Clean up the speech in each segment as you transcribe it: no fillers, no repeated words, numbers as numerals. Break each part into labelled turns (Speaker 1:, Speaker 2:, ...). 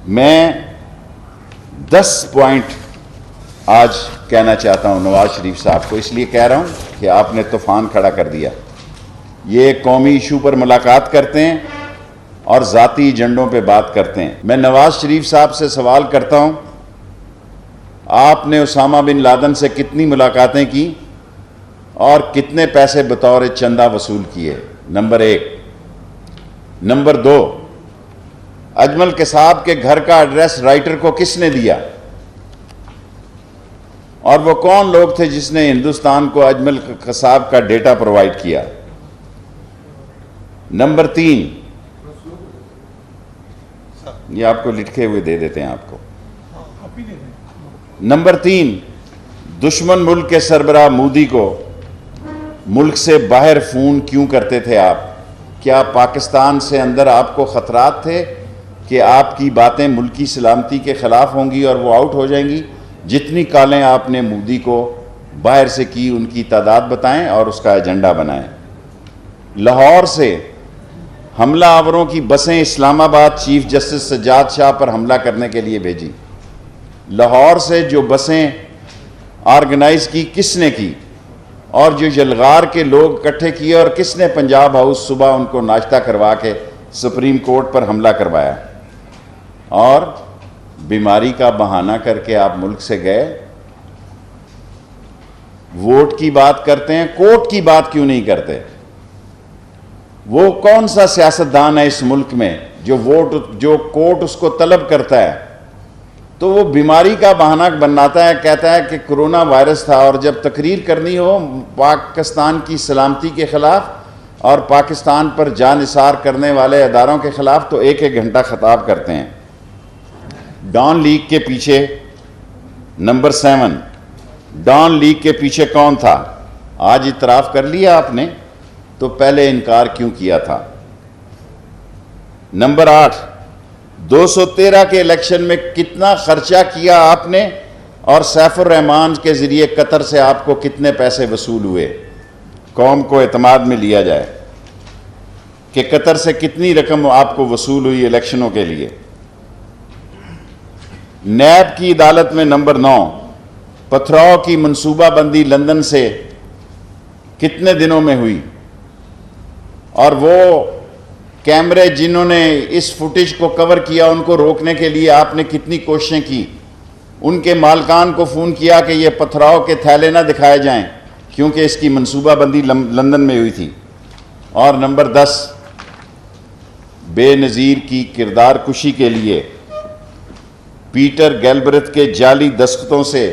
Speaker 1: میں 10 پوائنٹ آج کہنا چاہتا ہوں نواز شریف صاحب کو، اس لیے کہہ رہا ہوں کہ آپ نے طوفان کھڑا کر دیا۔ یہ قومی ایشو پر ملاقات کرتے ہیں اور ذاتی ایجنڈوں پہ بات کرتے ہیں۔ میں نواز شریف صاحب سے سوال کرتا ہوں، آپ نے اسامہ بن لادن سے کتنی ملاقاتیں کی اور کتنے پیسے بطور چندہ وصول کیے؟ نمبر 1۔ نمبر 2، اجمل قصاب کے گھر کا ایڈریس رائٹر کو کس نے دیا اور وہ کون لوگ تھے جس نے ہندوستان کو اجمل قصاب کا ڈیٹا پرووائیڈ کیا؟ نمبر 3، یہ آپ کو لکھے ہوئے دے دیتے ہیں آپ کو۔ نمبر 3، دشمن ملک کے سربراہ مودی کو ملک سے باہر فون کیوں کرتے تھے آپ؟ کیا پاکستان سے اندر آپ کو خطرات تھے کہ آپ کی باتیں ملکی سلامتی کے خلاف ہوں گی اور وہ آؤٹ ہو جائیں گی؟ جتنی کالیں آپ نے مودی کو باہر سے کی ان کی تعداد بتائیں اور اس کا ایجنڈا بنائیں۔ لاہور سے حملہ آوروں کی بسیں اسلام آباد چیف جسٹس سجاد شاہ پر حملہ کرنے کے لیے بھیجی۔ لاہور سے جو بسیں آرگنائز کی کس نے کی اور جو یلغار کے لوگ اکٹھے کیے اور کس نے پنجاب ہاؤس صبح ان کو ناشتہ کروا کے سپریم کورٹ پر حملہ کروایا؟ اور بیماری کا بہانہ کر کے آپ ملک سے گئے۔ ووٹ کی بات کرتے ہیں، کوٹ کی بات کیوں نہیں کرتے؟ وہ کون سا سیاستدان ہے اس ملک میں جو کوٹ اس کو طلب کرتا ہے تو وہ بیماری کا بہانہ بناتا ہے، کہتا ہے کہ کرونا وائرس تھا، اور جب تقریر کرنی ہو پاکستان کی سلامتی کے خلاف اور پاکستان پر جان نثار کرنے والے اداروں کے خلاف تو ایک گھنٹہ خطاب کرتے ہیں۔ ڈان لیگ کے پیچھے نمبر 7، ڈان لیگ کے پیچھے کون تھا؟ آج اعتراف کر لیا آپ نے، تو پہلے انکار کیوں کیا تھا؟ نمبر 8، 213 کے الیکشن میں کتنا خرچہ کیا آپ نے اور سیف الرحمان کے ذریعے قطر سے آپ کو کتنے پیسے وصول ہوئے؟ قوم کو اعتماد میں لیا جائے کہ قطر سے کتنی رقم آپ کو وصول ہوئی الیکشنوں کے لیے۔ نیب کی عدالت میں نمبر 9، پتھراؤ کی منصوبہ بندی لندن سے کتنے دنوں میں ہوئی اور وہ کیمرے جنہوں نے اس فوٹیج کو کور کیا ان کو روکنے کے لیے آپ نے کتنی کوششیں کی؟ ان کے مالکان کو فون کیا کہ یہ پتھراؤ کے تھیلے نہ دکھائے جائیں کیونکہ اس کی منصوبہ بندی لندن میں ہوئی تھی۔ اور نمبر 10، بے نظیر کی کردار کشی کے لیے پیٹر گیلبرتھ کے جعلی دستخطوں سے،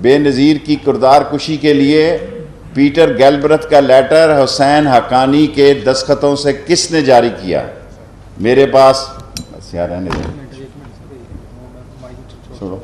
Speaker 1: بے نظیر کی کردار کشی کے لیے پیٹر گیلبرتھ کا لیٹر حسین حقانی کے دستخطوں سے کس نے جاری کیا؟ میرے پاس چھوڑو،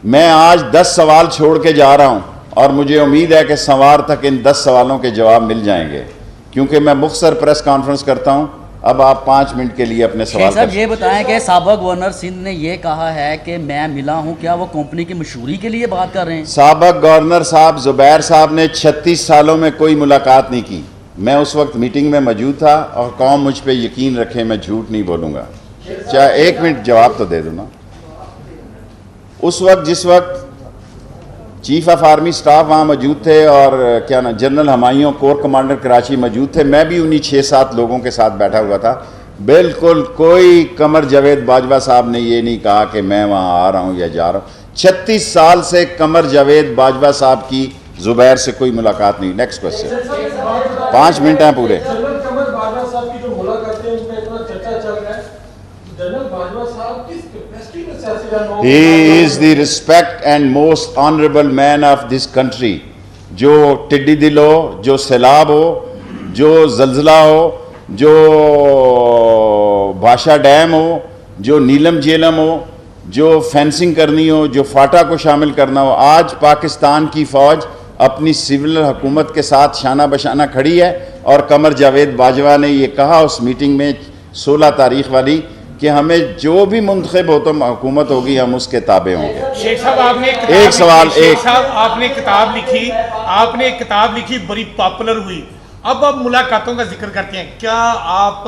Speaker 1: میں آج 10 سوال چھوڑ کے جا رہا ہوں اور مجھے امید ہے کہ سوار تک ان 10 سوالوں کے جواب مل جائیں گے کیونکہ میں مختصر پریس کانفرنس کرتا ہوں۔ اب آپ 5 منٹ کے لیے اپنے سوال
Speaker 2: صاحب یہ بتائیں کہ سابق گورنر سندھ نے یہ کہا ہے کہ میں ملا ہوں، کیا وہ کمپنی کی مشہوری کے لیے بات کر رہے ہیں؟
Speaker 1: سابق گورنر صاحب زبیر صاحب نے 36 سالوں میں کوئی ملاقات نہیں کی۔ میں اس وقت میٹنگ میں موجود تھا اور قوم مجھ پہ یقین رکھے میں جھوٹ نہیں بولوں گا۔ چاہے 1 منٹ جواب تو دے دوں نا۔ اس وقت جس وقت چیف آف آرمی سٹاف وہاں موجود تھے اور کیا نا general Humayun corps commander Karachi موجود تھے، میں بھی انہی 6-7 لوگوں کے ساتھ بیٹھا ہوا تھا۔ بالکل کوئی قمر جاوید باجوہ صاحب نے یہ نہیں کہا کہ میں وہاں آ رہا ہوں یا جا رہا ہوں۔ 36 سال سے قمر جاوید باجوہ صاحب کی زبیر سے کوئی ملاقات نہیں۔ نیکسٹ کوسچن، 5 منٹ ہیں پورے۔
Speaker 3: قمر باجوہ صاحب کی جو ملاقاتیں اس میں اتنا چرچا چل رہا ہے، جنرل باجوہ صاحب کس کیپیسٹی میں سیاسی رہنما؟
Speaker 1: He is the respect and most honorable man of this country۔ جو ٹڈی دل ہو، جو سیلاب ہو، جو زلزلہ ہو، جو بھاشا ڈیم ہو، جو نیلم جیلم ہو، جو فینسنگ کرنی ہو، جو فاٹا کو شامل کرنا ہو، آج پاکستان کی فوج اپنی سول حکومت کے ساتھ شانہ بشانہ کھڑی ہے۔ اور قمر جاوید باجوہ نے یہ کہا اس میٹنگ میں 16 تاریخ والی کہ ہمیں جو بھی منتخب حکومت ہوگی ہم اس کے تابع ہوں گے۔
Speaker 4: شیخ صاحب آپ نے
Speaker 1: ایک سوال،
Speaker 4: شیخ صاحب آپ نے کتاب لکھی بڑی پاپولر ہوئی، اب ملاقاتوں کا ذکر کرتے ہیں، کیا آپ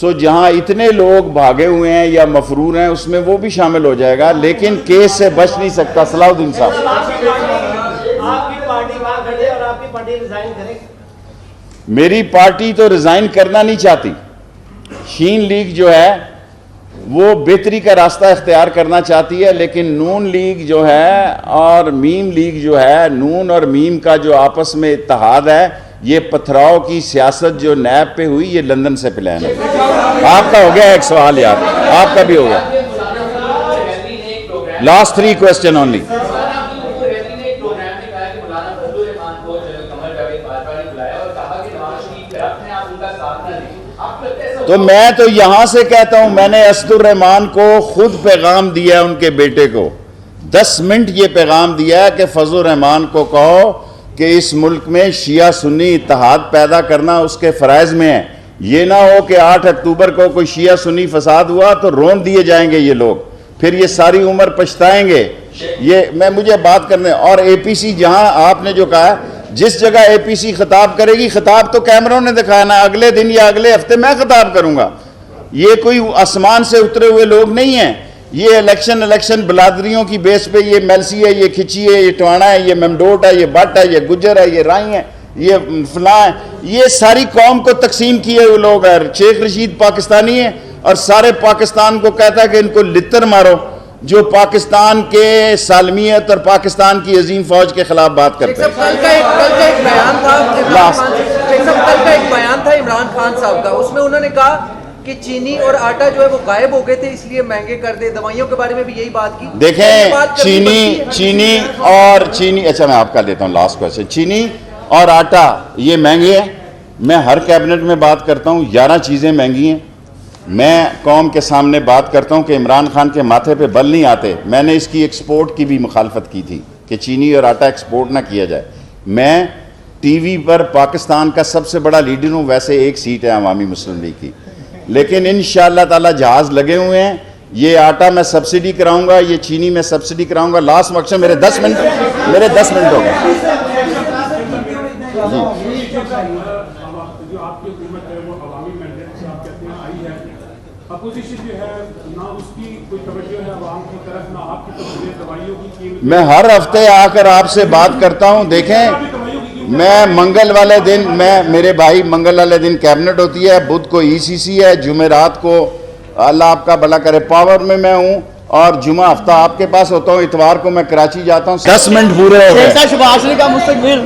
Speaker 1: سو جہاں اتنے لوگ بھاگے ہوئے ہیں یا مفرور ہیں اس میں وہ بھی شامل ہو جائے گا، لیکن کیس سے بچ نہیں سکتا۔ صلاح الدین صاحب،
Speaker 5: آپ کی پارٹی وہاں کھڑے اور آپ کی پارٹی ریزائن کرے؟
Speaker 1: میری پارٹی تو ریزائن کرنا نہیں چاہتی، شین لیگ جو ہے وہ بہتری کا راستہ اختیار کرنا چاہتی ہے، لیکن نون لیگ جو ہے اور میم لیگ جو ہے، نون اور میم کا جو آپس میں اتحاد ہے، یہ پتھراؤ کی سیاست جو نیب پہ ہوئی، یہ لندن سے پلان ہے۔ آپ کا ہو گیا ایک سوال یار، آپ کا بھی ہو گیا۔ Last 3 question only. تو میں تو یہاں سے کہتا ہوں، میں نے اسد الرحمان کو خود پیغام دیا ان کے بیٹے کو، 10 منٹ یہ پیغام دیا ہے کہ فضل الرحمان کو کہو کہ اس ملک میں شیعہ سنی اتحاد پیدا کرنا اس کے فرائض میں ہے، یہ نہ ہو کہ 8 اکتوبر کو کوئی شیعہ سنی فساد ہوا تو رون دیے جائیں گے یہ لوگ، پھر یہ ساری عمر پچھتائیں گے۔ یہ مجھے بات کرنے، اور اے پی سی جہاں آپ نے جو کہا، جس جگہ اے پی سی خطاب کرے گی، خطاب تو کیمروں نے دکھایا نا، اگلے دن یا اگلے ہفتے میں خطاب کروں گا۔ یہ کوئی آسمان سے اترے ہوئے لوگ نہیں ہیں، یہ الیکشن بلادریوں کی بیس پہ، یہ میلسی ہے، یہ کھچی ہے، یہ ٹوانا ہے، یہ ممڈوٹ ہے، یہ بٹ ہے، یہ گجر ہے، یہ رائی ہے، یہ فلاں ہے، یہ ساری قوم کو تقسیم کیے ہوئے لوگ ہیں۔ شیخ رشید پاکستانی ہے اور سارے پاکستان کو کہتا ہے کہ ان کو لتر مارو، جو پاکستان کے سالمیت اور پاکستان کی عظیم فوج کے خلاف بات کرتے ہیں۔
Speaker 6: کل کا ایک بیان تھا عمران خان صاحب کا، اس میں انہوں نے کہا کہ چینی اور آٹا جو ہے وہ غائب ہو گئے تھے، اس لیے مہنگے کر دے۔ دوائیوں کے بارے میں بھی یہی بات کی۔
Speaker 1: دیکھیں، چینی اچھا میں آپ کا لیتا ہوں لاسٹ کوسچن۔ چینی اور آٹا یہ مہنگے ہیں، میں ہر کیبنٹ میں بات کرتا ہوں، 11 چیزیں مہنگی ہیں۔ میں قوم کے سامنے بات کرتا ہوں کہ عمران خان کے ماتھے پہ بل نہیں آتے۔ میں نے اس کی ایکسپورٹ کی بھی مخالفت کی تھی کہ چینی اور آٹا ایکسپورٹ نہ کیا جائے۔ میں ٹی وی پر پاکستان کا سب سے بڑا لیڈر ہوں، ویسے ایک سیٹ ہے عوامی مسلم لیگ کی، لیکن انشاءاللہ تعالی جہاز لگے ہوئے ہیں۔ یہ آٹا میں سبسڈی کراؤں گا، یہ چینی میں سبسڈی کراؤں گا۔ لاسٹ مقصد، میرے 10 منٹ ہو گئے۔
Speaker 7: جو آپ کی حکومت ہے وہ عوامی مینڈیٹ سے آپ کہتے ہیں آئی ہے، اپوزیشن جو ہے نہ اس کی کوئی توجہ ہے عوام کی طرف، نہ آپ کی توجہ دوائیوں کی قیمت۔
Speaker 1: میں ہر ہفتے آ کر آپ سے بات کرتا ہوں۔ دیکھیں، میں منگل والے دن، میرے بھائی منگل والے دن کیبنٹ ہوتی ہے، بدھ کو ای سی سی ہے، جمعرات کو اللہ آپ کا بھلا کرے پاور میں ہوں، اور جمعہ ہفتہ آپ کے پاس ہوتا ہوں، اتوار کو میں کراچی جاتا ہوں۔ 10 منٹ پورے ہو گئے۔
Speaker 2: شباز علی کا مستقبل